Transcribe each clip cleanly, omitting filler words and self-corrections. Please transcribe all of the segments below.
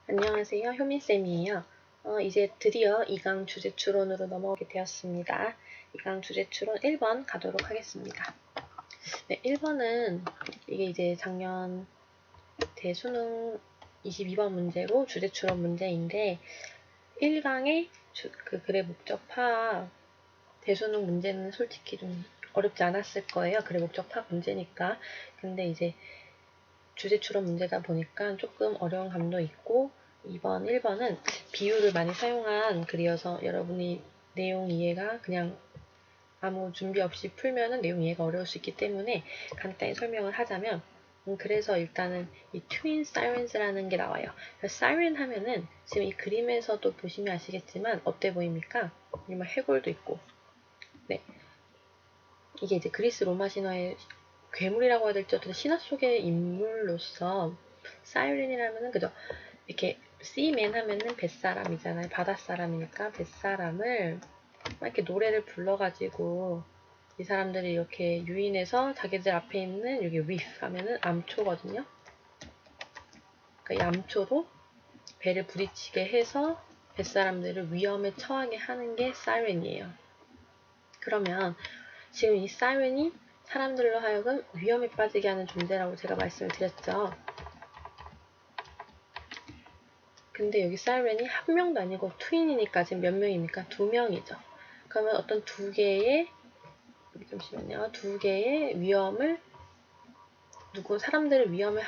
안녕하세요. 효민쌤이에요. 이제 드디어 2강 주제 추론으로 넘어오게 되었습니다. 2강 주제 추론 1번 가도록 하겠습니다. 네, 1번은 이게 이제 작년 대수능 22번 문제로 주제 추론 문제인데 1강의 그 글의 목적 파악 대수능 문제는 솔직히 좀 어렵지 않았을 거예요. 글의 목적 파악 문제니까. 근데 이제 주제 추론 문제다 보니까 조금 어려운 감도 있고 2번, 1번은 비유를 많이 사용한 글이어서 여러분이 내용 이해가 그냥 아무 준비 없이 풀면은 내용 이해가 어려울 수 있기 때문에 간단히 설명을 하자면 그래서 일단은 이 트윈 사이렌스라는 게 나와요. 사이렌 하면은 지금 이 그림에서도 보시면 아시겠지만 어때 보입니까? 정말 해골도 있고 네, 이게 이제 그리스 로마 신화의 괴물이라고 해야 될지 어떤 신화 속의 인물로서 사이렌이라면은 그죠? 이렇게 씨맨 하면은 뱃사람이잖아요. 바닷사람이니까 뱃사람을 막 이렇게 노래를 불러가지고 이 사람들이 이렇게 유인해서 자기들 앞에 있는 여기 리프 하면은 암초거든요. 그러니까 이 암초로 배를 부딪히게 해서 뱃사람들을 위험에 처하게 하는 게 사이렌이에요. 그러면 지금 이 사이렌이 사람들로 하여금 위험에 빠지게 하는 존재라고 제가 말씀을 드렸죠. 근데 여기 사이렌이 한 명도 아니고 트윈이니까 지금 몇 명입니까? 2명이죠. 그러면 어떤 두 개의 위험을 사람들을 위험에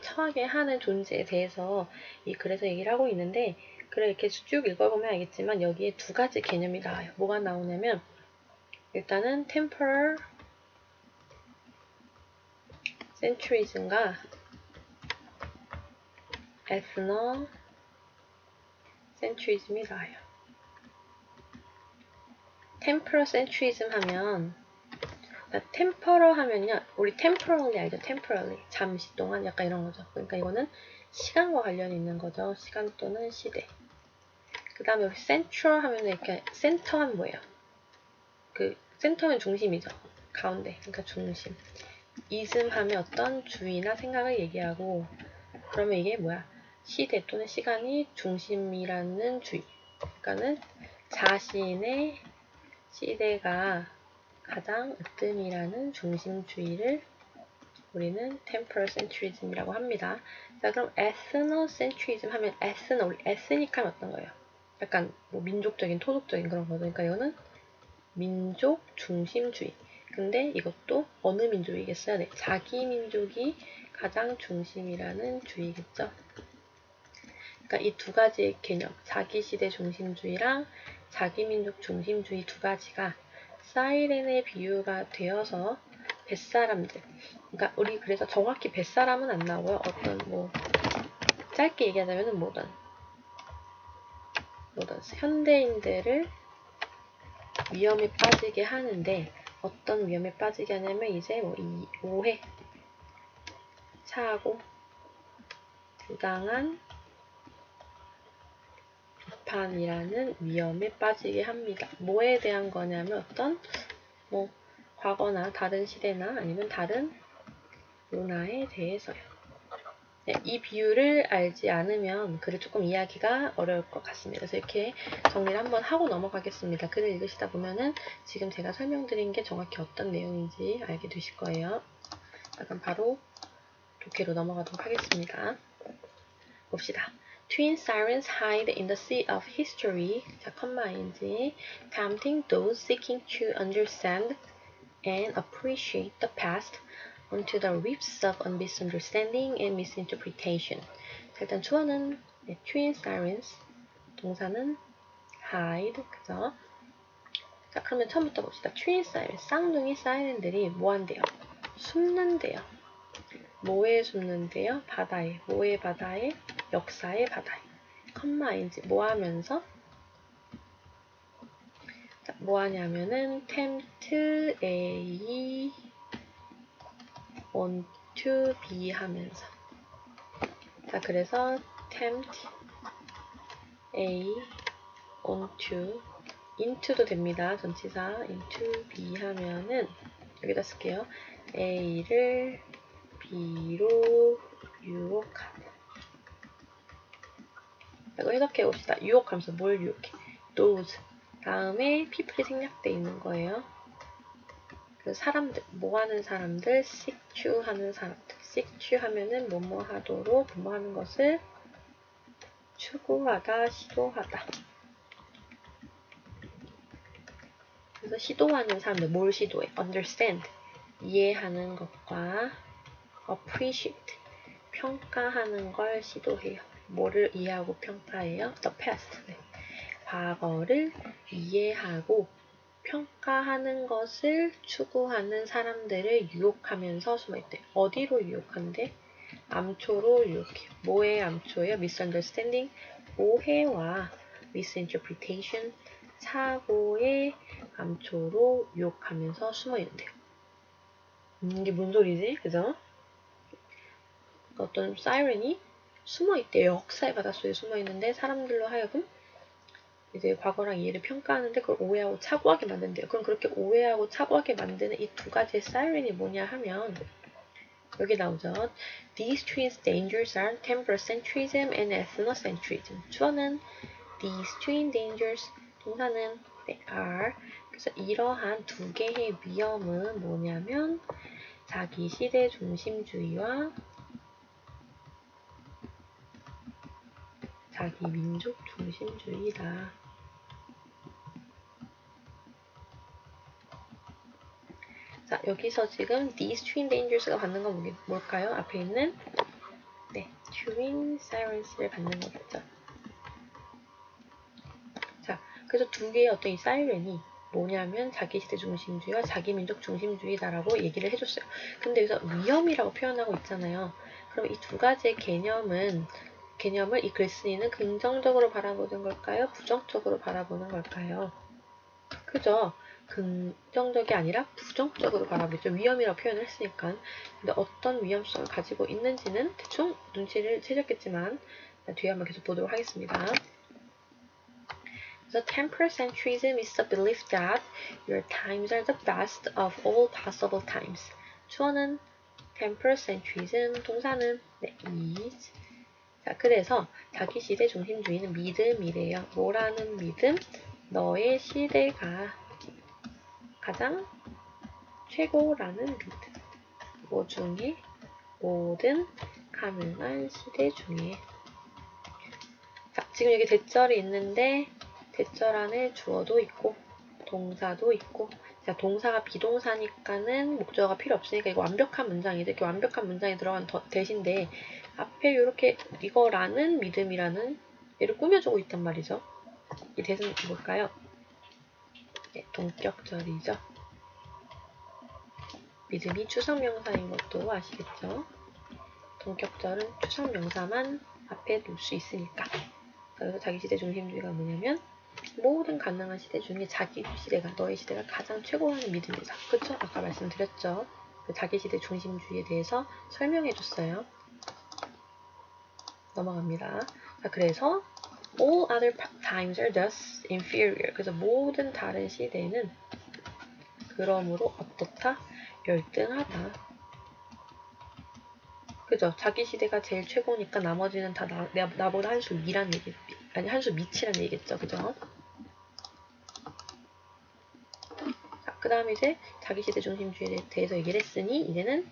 처하게 하는 존재에 대해서 그래서 얘기를 하고 있는데 그래 이렇게 쭉 읽어보면 알겠지만 여기에 두 가지 개념이 나와요. 뭐가 나오냐면 일단은 temporal centrism과 ethnocentrism이 나와요. temporal centrism 하면 temporal 하면요. 우리 temporally 알죠? temporally. 잠시 동안 약간 이런 거죠. 그러니까 이거는 시간과 관련이 있는 거죠. 시간 또는 시대. 그 다음에 여기 central 하면 이렇게 center 하면 뭐예요? 그 center는 중심이죠. 가운데. 그러니까 중심. ism 하면 어떤 주의나 생각을 얘기하고 그러면 이게 뭐야? 시대 또는 시간이 중심이라는 주의. 그러니까는 자신의 시대가 가장 으뜸이라는 중심주의를 우리는 temporal centrism이라고 합니다. 자, 그럼 ethnocentrism 하면 우리 ethnic 하면 어떤 거예요? 약간 뭐 민족적인, 토속적인 그런 거죠. 그러니까 이거는 민족 중심주의. 근데 이것도 어느 민족이겠어요? 네, 자기 민족이 가장 중심이라는 주의겠죠. 그러니까 이 두 가지의 개념, 자기 시대 중심주의랑 자기 민족 중심주의 두 가지가 사이렌의 비유가 되어서 뱃사람들, 그러니까 우리 그래서 정확히 뱃사람은 안 나오고요. 어떤 뭐 짧게 얘기하자면은 뭐든 현대인들을 위험에 빠지게 하는데 어떤 위험에 빠지게 하냐면 이제 뭐 이 오해, 사고, 부당한 비판이라는 위험에 빠지게 합니다. 뭐에 대한 거냐면 어떤 뭐 과거나 다른 시대나 아니면 다른 문화에 대해서요. 네, 이 비유를 알지 않으면 글을 조금 이해하기가 어려울 것 같습니다. 그래서 이렇게 정리를 한번 하고 넘어가겠습니다. 글을 읽으시다 보면은 지금 제가 설명드린 게 정확히 어떤 내용인지 알게 되실 거예요. 자, 그럼 바로 독해로 넘어가도록 하겠습니다. 봅시다. Twin sirens hide in the sea of history, 자, 컴마인지, tempting those seeking to understand and appreciate the past onto the reefs of misunderstanding and misinterpretation. 자, 일단 주어는 twin sirens, 동사는 hide, 그죠? 자, 그러면 처음부터 봅시다. twin sirens, 쌍둥이 사이렌들이 뭐 한대요? 숨는대요. 뭐에 숨는데요? 바다에. 뭐의 바다에? 역사의 바다에. 컴마인지 뭐 하면서? 자, 뭐 하냐면은 tempt A want to be 하면서. 자, 그래서 tempt A want to into도 됩니다. 전치사 into be 하면은 여기다 쓸게요. A를 B로 유혹하는. 라고 해석해 봅시다. 유혹하면서 뭘 유혹해? those. 다음에 people이 생략돼 있는 거예요. 그 사람들, 뭐 하는 사람들, seek to 하는 사람들. seek to 하면은 뭐뭐 하도록, 뭐뭐 하는 것을 추구하다, 시도하다. 그래서 시도하는 사람들, 뭘 시도해? understand. 이해하는 것과 appreciate. 평가하는 걸 시도해요. 뭐를 이해하고 평가해요? the past. 네. 과거를 이해하고 평가하는 것을 추구하는 사람들을 유혹하면서 숨어있대. 어디로 유혹한대? 암초로 유혹해. 뭐의 암초예요? misunderstanding, 오해와 misinterpretation, 사고의 암초로 유혹하면서 숨어있는데요. 이게 뭔 소리지? 그죠? 어떤 사이렌이 숨어있대요. 역사의 바닷속에 숨어있는데 사람들로 하여금 이제 과거랑 이해를 평가하는데 그걸 오해하고 착오하게 만든대요. 그럼 그렇게 오해하고 착오하게 만드는 이 두 가지의 사이렌이 뭐냐 하면 여기 나오죠. These twin dangers are temperacentrism and ethnocentrism. 주어는 these twin dangers, 동사는 they are. 그래서 이러한 두 개의 위험은 뭐냐면 자기 시대 중심주의와 자기 민족 중심주의다. 자, 여기서 지금 these twin dangers가 받는 건 뭘까요? 앞에 있는 네, twin sirens를 받는 거겠죠. 자, 그래서 두 개의 어떤 이 사이렌이 뭐냐면 자기 시대 중심주의와 자기 민족 중심주의다라고 얘기를 해줬어요. 근데 여기서 위험이라고 표현하고 있잖아요. 그럼 이 두 가지의 개념을 이 글쓴이는 긍정적으로 바라보는 걸까요? 부정적으로 바라보는 걸까요? 그죠? 긍정적이 아니라 부정적으로 바라보죠. 위험이라고 표현을 했으니까. 근데 어떤 위험성을 가지고 있는지는 대충 눈치를 채셨겠지만 뒤에 한번 계속 보도록 하겠습니다. The temperacentrism is the belief that your times are the best of all possible times. 주어는 temperacentrism, 동사는 네, is. 자, 그래서 자기 시대 중심주의는 믿음이래요. 뭐라는 믿음? 너의 시대가 가장 최고라는 믿음. 뭐 중에? 모든 가능한 시대 중에. 자, 지금 여기 대절이 있는데 대절 안에 주어도 있고 동사도 있고. 자, 동사가 비동사니까는 목적어가 필요 없으니까 이거 완벽한 문장이죠. 이렇게 완벽한 문장이 들어간 대신데 앞에 이렇게 이거라는 믿음이라는 얘를 꾸며주고 있단 말이죠. 이 대신 뭘까요? 네, 동격절이죠. 믿음이 추상명사인 것도 아시겠죠? 동격절은 추상명사만 앞에 놓을 수 있으니까. 그래서 자기 시대 중심주의가 뭐냐면 모든 가능한 시대 중에 자기 시대가, 너의 시대가 가장 최고라는 믿음이다. 그쵸? 아까 말씀드렸죠. 그 자기 시대 중심주의에 대해서 설명해줬어요. 넘어갑니다. 자, 그래서 all other times are thus inferior. 그래서 모든 다른 시대는 그러므로 어떻다? 열등하다. 그죠? 자기 시대가 제일 최고니까 나머지는 다 나보다 한 수 위란 얘기, 아니 한 수 밑이란 얘기겠죠. 그죠? 자, 그 다음에 이제 자기 시대 중심주의에 대해서 얘기를 했으니 이제는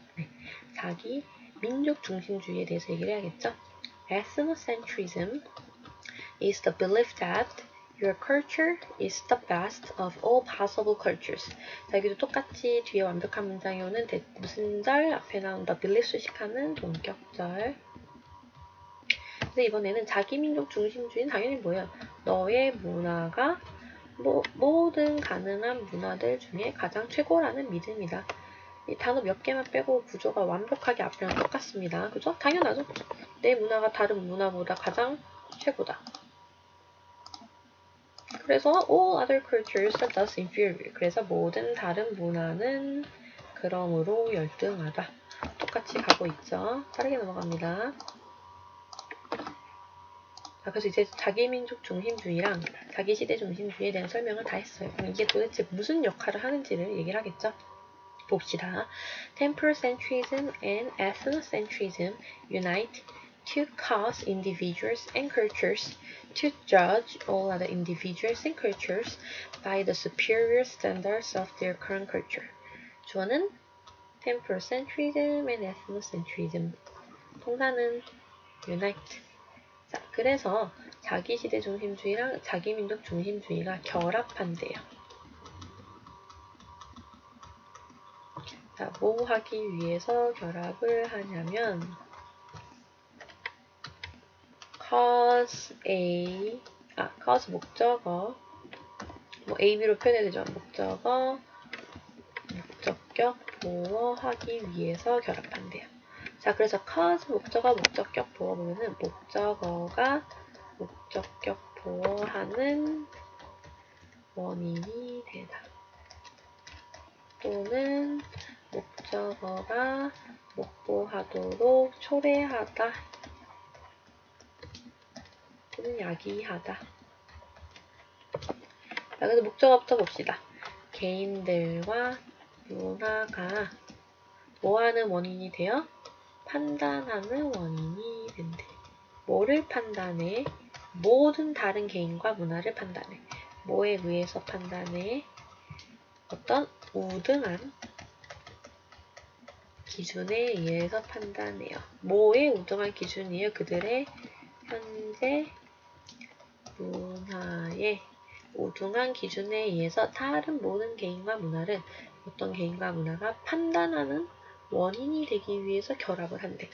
자기 민족 중심주의에 대해서 얘기를 해야겠죠. Ethnocentrism is the belief that your culture is the best of all possible cultures. 자, 여기도 똑같이 뒤에 완벽한 문장이 오는 무슨 절 앞에 나온 the belief 수식하는 동격절. 근데 이번에는 자기 민족 중심주의는 당연히 뭐예요? 너의 문화가 모든 가능한 문화들 중에 가장 최고라는 믿음이다. 이 단어 몇 개만 빼고 구조가 완벽하게 앞이랑 똑같습니다. 그죠? 당연하죠? 내 문화가 다른 문화보다 가장 최고다. 그래서 all other cultures are thus inferior. 그래서 모든 다른 문화는 그러므로 열등하다. 똑같이 가고 있죠. 빠르게 넘어갑니다. 자, 그래서 이제 자기 민족 중심주의랑 자기 시대 중심주의에 대한 설명을 다 했어요. 그럼 이게 도대체 무슨 역할을 하는지를 얘기를 하겠죠. 봅시다. Temperacentrism and ethnocentrism unite to cause individuals and cultures to judge all other individuals and cultures by the superior standards of their current culture. 주어는 temporocentrism and ethnocentrism. 동사는 unite. 자, 그래서 자기시대 중심주의랑 자기민족 중심주의가 결합한대요. 자, 뭐 하기 위해서 결합을 하냐면 cause 목적어, 뭐 A, B로 표현해야 되죠. 목적어, 목적격, 보어하기 위해서 결합한대요. 자, 그래서 cause 목적어, 목적격, 보어 보면은 목적어가 목적격, 보어하는 원인이 되다. 또는 목적어가 목보하도록 초래하다. 또는 야기하다. 자, 그래서 목적어부터 봅시다. 개인들과 문화가 뭐하는 원인이 되어? 판단하는 원인이 된대. 뭐를 판단해? 모든 다른 개인과 문화를 판단해. 뭐에 의해서 판단해? 어떤 우등한 기준에 의해서 판단해요. 뭐의 우등한 기준이에요? 그들의 현재 문화의 우등한 기준에 의해서 다른 모든 개인과 문화를 어떤 개인과 문화가 판단하는 원인이 되기 위해서 결합을 한대.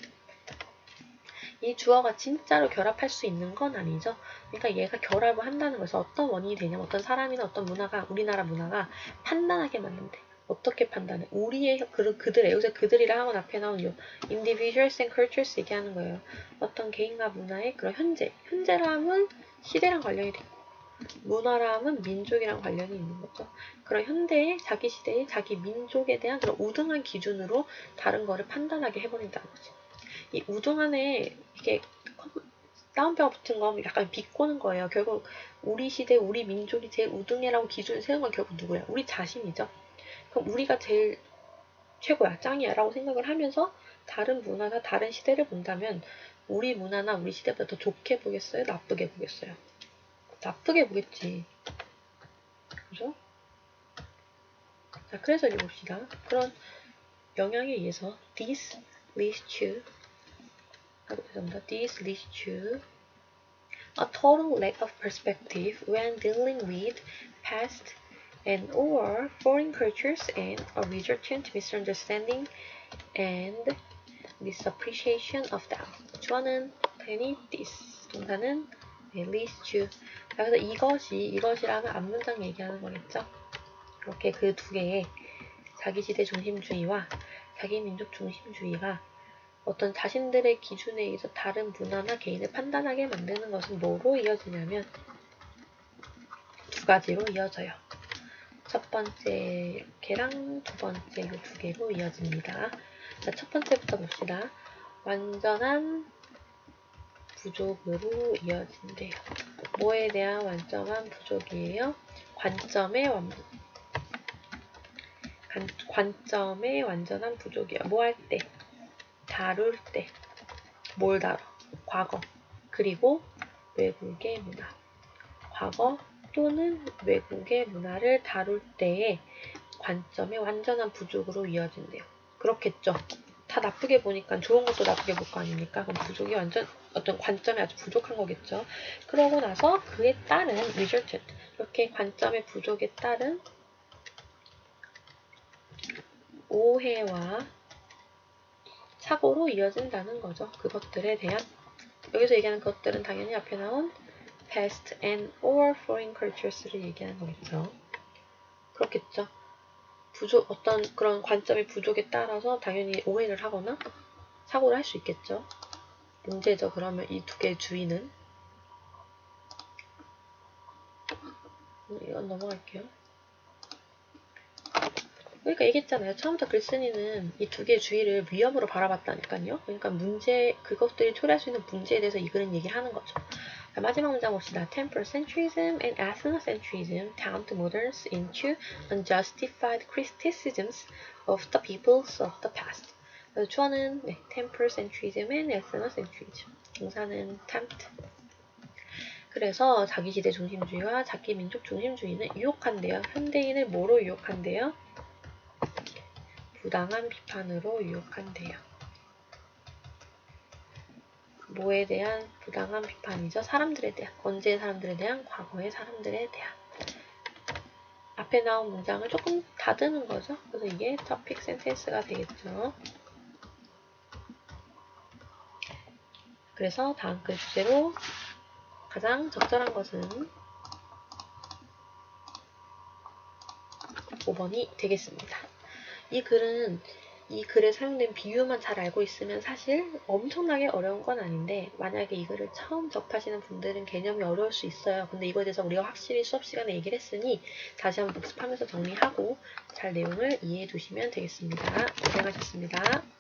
이 주어가 진짜로 결합할 수 있는 건 아니죠. 그러니까 얘가 결합을 한다는 것은 어떤 원인이 되냐면 어떤 사람이나 어떤 문화가 우리나라 문화가 판단하게 만든대. 어떻게 판단해? 우리의 그들의 여기서 그들이라 하고 앞에 나온 요 individuals and cultures 얘기하는 거예요. 어떤 개인과 문화의 그런 현재라 하면 시대랑 관련이 되고 문화라 하면 민족이랑 관련이 있는 거죠. 그런 현대의 자기 시대의 자기 민족에 대한 그런 우등한 기준으로 다른 거를 판단하게 해버린다는 거지. 이 우등한에 이게 다운표가 붙은 건 약간 비꼬는 거예요. 결국 우리 시대, 우리 민족이 제일 우등해라고 기준을 세운 건 결국 누구야? 우리 자신이죠. 그럼 우리가 제일 최고야, 짱이야 라고 생각을 하면서 다른 문화나 다른 시대를 본다면 우리 문화나 우리 시대보다 더 좋게 보겠어요? 나쁘게 보겠어요? 나쁘게 보겠지. 그죠? 자, 그래서 읽어봅시다. 그런 영향에 의해서 this leads to This leads to a total lack of perspective when dealing with past and or foreign cultures and a resultant misunderstanding and misappreciation of them. 주어는 당연히 this, 동사는 leads to. 그래서 이것이라면 앞문장 얘기하는 거겠죠. 이렇게 그 두 개의 자기시대 중심주의와 자기민족 중심주의가 어떤 자신들의 기준에 의해서 다른 문화나 개인을 판단하게 만드는 것은 뭐로 이어지냐면 두 가지로 이어져요. 첫 번째 개랑 두 번째 이 두 개로 이어집니다. 자, 첫 번째부터 봅시다. 완전한 부족으로 이어진대요. 뭐에 대한 완전한 부족이에요? 관점의 완전한 부족이에요. 뭐 할 때? 다룰 때. 뭘 다뤄? 과거. 그리고 외국의 문화. 과거 또는 외국의 문화를 다룰 때의 관점의 완전한 부족으로 이어진대요. 그렇겠죠. 다 나쁘게 보니까 좋은 것도 나쁘게 볼 거 아닙니까? 그럼 부족이 완전 어떤 관점이 아주 부족한 거겠죠. 그러고 나서 그에 따른 resultant, 이렇게 관점의 부족에 따른 오해와 사고로 이어진다는 거죠. 그것들에 대한 여기서 얘기하는 것들은 당연히 앞에 나온 past and or foreign cultures를 얘기하는 거겠죠. 그렇겠죠. 어떤 그런 관점의 부족에 따라서 당연히 오해를 하거나 사고를 할 수 있겠죠. 문제죠. 그러면 이 두 개의 주의는 이건 넘어갈게요. 그러니까 얘기했잖아요. 처음부터 글쓴이는 이 두 개의 주의를 위험으로 바라봤다니까요. 그러니까 그것들이 초래할 수 있는 문제에 대해서 이 글은 얘기하는 거죠. 자, 마지막 문장 봅시다. Temporocentrism and ethnocentrism count moderns into unjustified criticisms of the peoples of the past. 그래서 주어는 temporocentrism and ethnocentrism. 동사는 tempt. 그래서 자기시대 중심주의와 자기민족 중심주의는 유혹한대요. 현대인을 뭐로 유혹한대요? 부당한 비판으로 유혹한대요. 뭐에 대한 부당한 비판이죠? 사람들에 대한. 언제의 사람들에 대한? 과거의 사람들에 대한. 앞에 나온 문장을 조금 다듬는 거죠. 그래서 이게 topic sentence가 되겠죠. 그래서 다음 글 주제로 가장 적절한 것은 5번이 되겠습니다. 이 글에 사용된 비유만 잘 알고 있으면 사실 엄청나게 어려운 건 아닌데, 만약에 이 글을 처음 접하시는 분들은 개념이 어려울 수 있어요. 근데 이거에 대해서 우리가 확실히 수업 시간에 얘기를 했으니 다시 한번 복습하면서 정리하고 잘 내용을 이해해 두시면 되겠습니다. 고생하셨습니다.